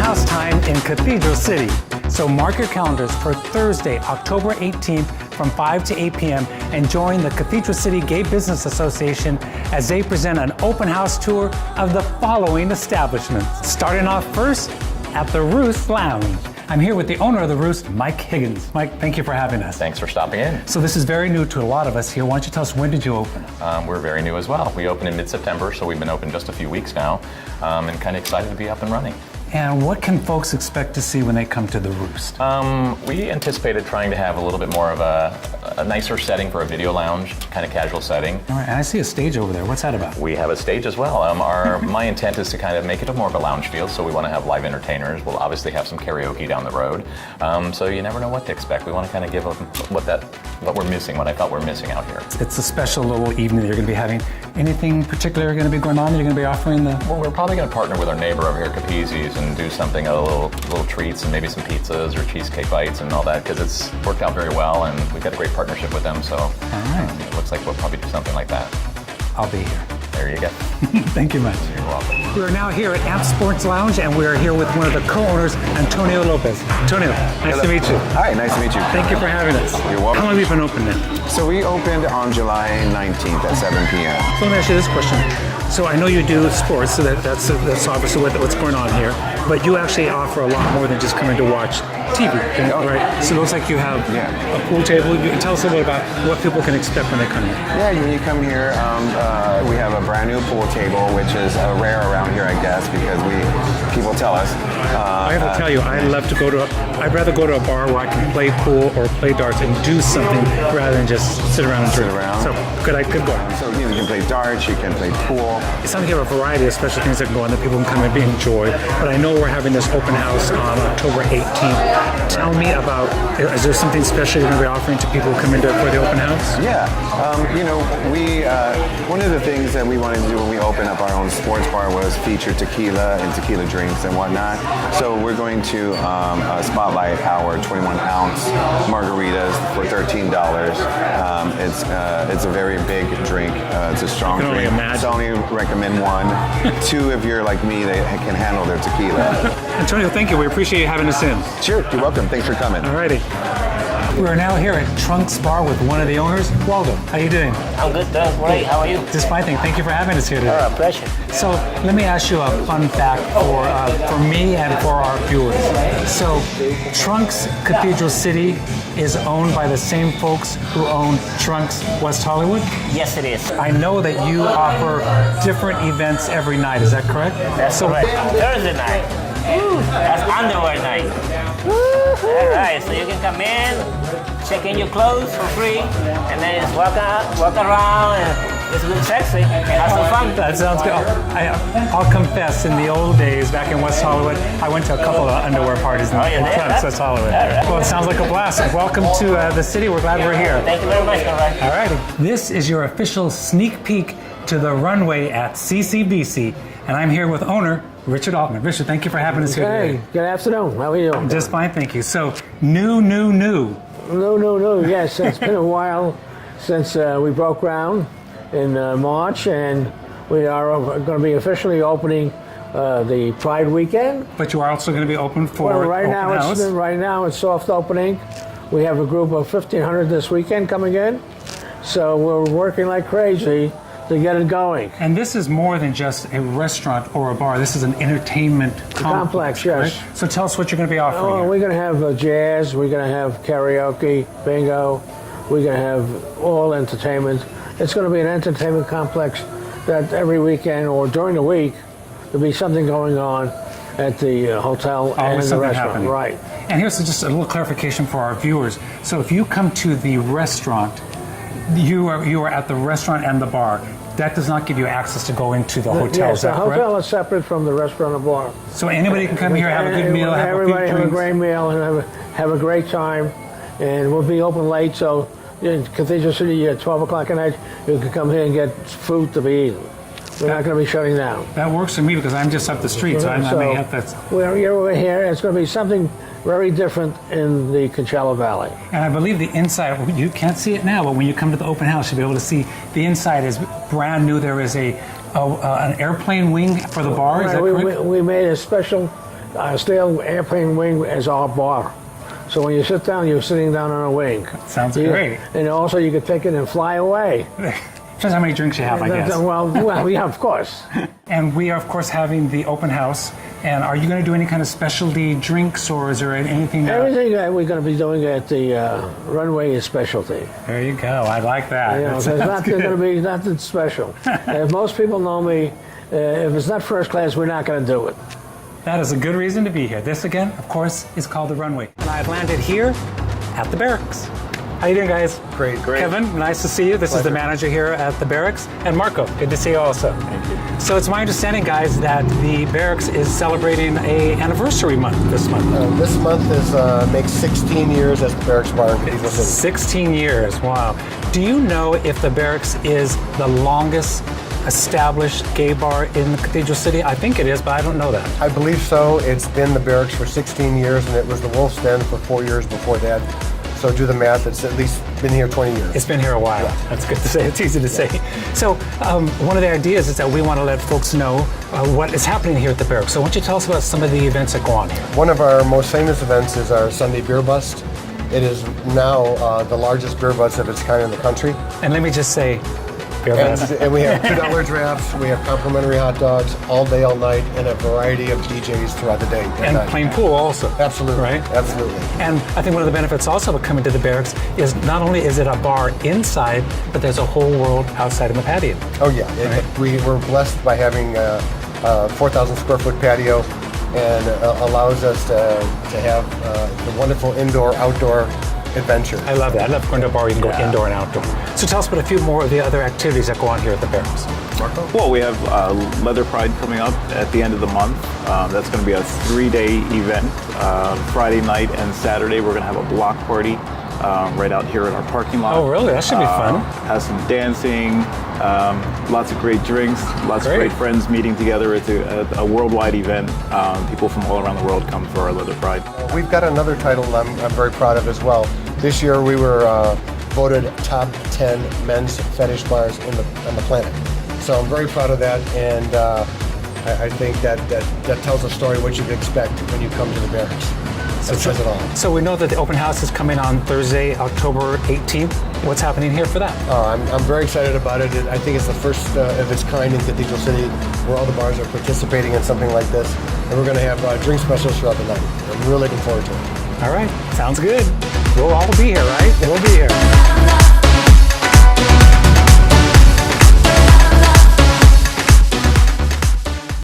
house time in Cathedral City. So mark your calendars for Thursday, October 18th from 5 to 8 p.m. and join the Cathedral City Gay Business Association as they present an open house tour of the following establishments. Starting off first at the Roost Lounge. I'm here with the owner of the Roost, Mike Higgins. Mike, thank you for having us. Thanks for stopping in. So this is very new to a lot of us here. Why don't you tell us, when did you open? We're very new as well. We opened in mid-September, so we've been open just a few weeks now, and kind of excited to be up and running. And what can folks expect to see when they come to the Roost? We anticipated trying to have a little bit more of a nicer setting for a video lounge, kind of casual setting. All right, and I see a stage over there. What's that about? We have a stage as well. My intent is to kind of make it more of a lounge feel, so we want to have live entertainers. We'll obviously have some karaoke down the road, so you never know what to expect. We want to kind of give them what we're missing, what I thought we're missing out here. It's a special little evening that you're going to be having. Anything particular going to be going on that you're going to be offering? Well, we're probably going to partner with our neighbor over here, Capizzi's, and do something, a little treats and maybe some pizzas or cheesecake bites and all that, because it's worked out very well and we've got a great partnership with them. So it looks like we'll probably do something like that. I'll be here. There you go. Thank you much. You're welcome. We are now here at Amp Sports Lounge, and we are here with one of the co-owners, Antonio Lopez. Antonio, nice to meet you. Hi, nice to meet you. Thank you for having us. You're welcome. How long have you been open now? So we opened on July 19th at 7 p.m. So let me ask you this question. So I know you do sports, so that's obviously what's going on here, but you actually offer a lot more than just coming to watch TV, right? So it looks like you have a pool table. You can tell us a little bit about what people can expect when they come here. Yeah, when you come here, we have a brand new pool table, which is rare around here, I guess, because people tell us. I have to tell you, I'd rather go to a bar where I can play pool or play darts and do something rather than just sit around and drink. So good go. So you can play darts, you can play pool. It sounds like you have a variety of special things that go on that people can come and enjoy. But I know we're having this open house on October 18th. Tell me about, is there something special you're going to be offering to people who come in for the open house? Yeah, one of the things that we wanted to do when we opened up our own sports bar was feature tequila and tequila drinks and whatnot. So we're going to spotlight our 21-ounce margaritas for $13. It's a very big drink. It's a strong drink. So I only recommend one. Two, if you're like me, they can handle their tequila. Antonio, thank you. We appreciate you having us in. Sure, you're welcome. Thanks for coming. Alrighty. We are now here at Trunks Bar with one of the owners, Waldo. How you doing? I'm good, doing great. How are you? Just fine, thank you for having us here today. Oh, pleasure. So let me ask you a fun fact for me and for our viewers. So Trunks Cathedral City is owned by the same folks who own Trunks West Hollywood? Yes, it is. I know that you offer different events every night, is that correct? That's correct. Thursday night. That's underwear night. All right, so you can come in, check in your clothes for free, and then just walk around and it's really sexy and have some fun. That sounds good. I'll confess, in the old days back in West Hollywood, I went to a couple of underwear parties in Trunks, West Hollywood. Right. Well, it sounds like a blast. Welcome to the city. We're glad we're here. Thank you very much, Conrad. All righty. This is your official sneak peek to the runway at CCBC, and I'm here with owner Richard Altman. Richard, thank you for having us here today. Hey, good afternoon. How are you? Just fine, thank you. So, new. No. Yes, it's been a while since we broke ground in March, and we are going to be officially opening the Pride weekend. But you are also going to be open for right now it's soft opening. We have a group of 1,500 this weekend coming in, so we're working like crazy to get it going. And this is more than just a restaurant or a bar. This is an entertainment complex, yes. Right? So tell us what you're going to be offering here. We're going to have jazz, we're going to have karaoke, bingo, we're going to have all entertainment. It's going to be an entertainment complex that every weekend or during the week there'll be something going on at the hotel and in the restaurant. Happening. Right. And here's just a little clarification for our viewers. So if you come to the restaurant, you are at the restaurant and the bar. That does not give you access to go into the hotel. Yes, the hotel is separate from the restaurant and bar. So anybody can come here, have a good meal, everybody have a great meal, and have a great time. And we'll be open late, so in Cathedral City at 12 o'clock at night, you can come here and get food to be eaten. We're not going to be shutting down. That works for me because I'm just up the street, so I may have that. We're here. It's going to be something very different in the Coachella Valley. And I believe the inside, you can't see it now, but when you come to the open house, you'll be able to see the inside is brand new. There is an airplane wing for the bar, is that correct? We made a special steel airplane wing is our bar. So when you sit down, you're sitting down on a wing. Sounds great. And also you can take it and fly away. Depends how many drinks you have, I guess. Well, yeah, of course. And we are, of course, having the open house. And are you going to do any kind of specialty drinks, or is there anything? Everything that we're going to be doing at the Runway is specialty. There you go. I like that. You know, there's nothing going to be nothing special. If most people know me, if it's not first class, we're not going to do it. That is a good reason to be here. This, again, of course, is called the Runway. And I've landed here at the Barracks. How you doing, guys? Great. Kevin, nice to see you. This is the manager here at the Barracks. And Marco, good to see you also. Thank you. So it's my understanding, guys, that the Barracks is celebrating an anniversary month this month. This month makes 16 years as the Barracks Bar in Cathedral City. 16 years, wow. Do you know if the Barracks is the longest established gay bar in the Cathedral City? I think it is, but I don't know that. I believe so. It's been the Barracks for 16 years, and it was the Wolf's Den for 4 years before that. So do the math, it's at least been here 20 years. It's been here a while. Yeah. That's good to say. It's easy to say. So one of the ideas is that we want to let folks know what is happening here at the Barracks. So why don't you tell us about some of the events that go on here? One of our most famous events is our Sunday beer bust. It is now the largest beer bust of its kind in the country. And let me just say, and we have $2 drafts, we have complimentary hot dogs all day, all night, and a variety of DJs throughout the day. And plain pool also. Absolutely. Right? Absolutely. And I think one of the benefits also of coming to the Barracks is not only is it a bar inside, but there's a whole world outside in the patio. Oh yeah, we're blessed by having a 4,000 square foot patio, and allows us to have the wonderful indoor-outdoor adventure. I love that. I love going to a bar, you can go indoor and outdoor. So tell us about a few more of the other activities that go on here at the Barracks. Marco? Well, we have Leather Pride coming up at the end of the month. That's going to be a 3-day event. Friday night and Saturday, we're going to have a block party right out here in our parking lot. Oh, really? That should be fun. Has some dancing, lots of great drinks, lots of great friends meeting together. It's a worldwide event. People from all around the world come for our Leather Pride. We've got another title I'm very proud of as well. This year we were voted top 10 men's fetish bars on the planet. So I'm very proud of that, and I think that tells a story what you'd expect when you come to the Barracks. That says it all. So we know that the open house is coming on Thursday, October 18th. What's happening here for that? I'm very excited about it. I think it's the first of its kind in Cathedral City where all the bars are participating in something like this. And we're going to have drink specials throughout the night. I'm really looking forward to it. All right, sounds good. We'll all be here, right? We'll be here.